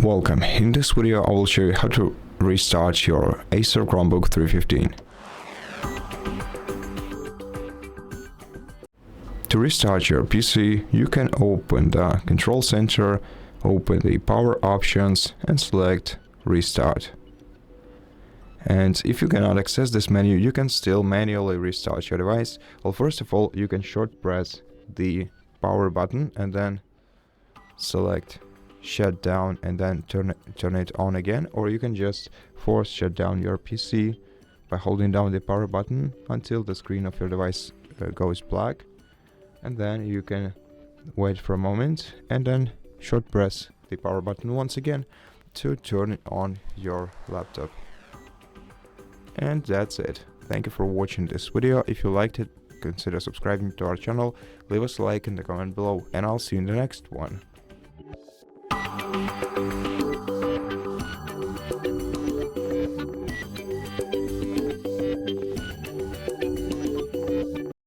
Welcome. In this video I will show you how to restart your Acer Chromebook 315. To restart your PC, you can open the control center, open the power options and select restart. And if you cannot access this menu, you can still manually restart your device. Well, first of all, you can short press the power button and then select shutdown and then turn it on again, or you can just force shut down your PC by holding down the power button until the screen of your device goes black, and then you can wait for a moment and then short press the power button once again to turn on your laptop. And that's it. Thank you for watching this video. If you liked it, consider subscribing to our channel, leave us a like in the comment below, and I'll see you in the next one.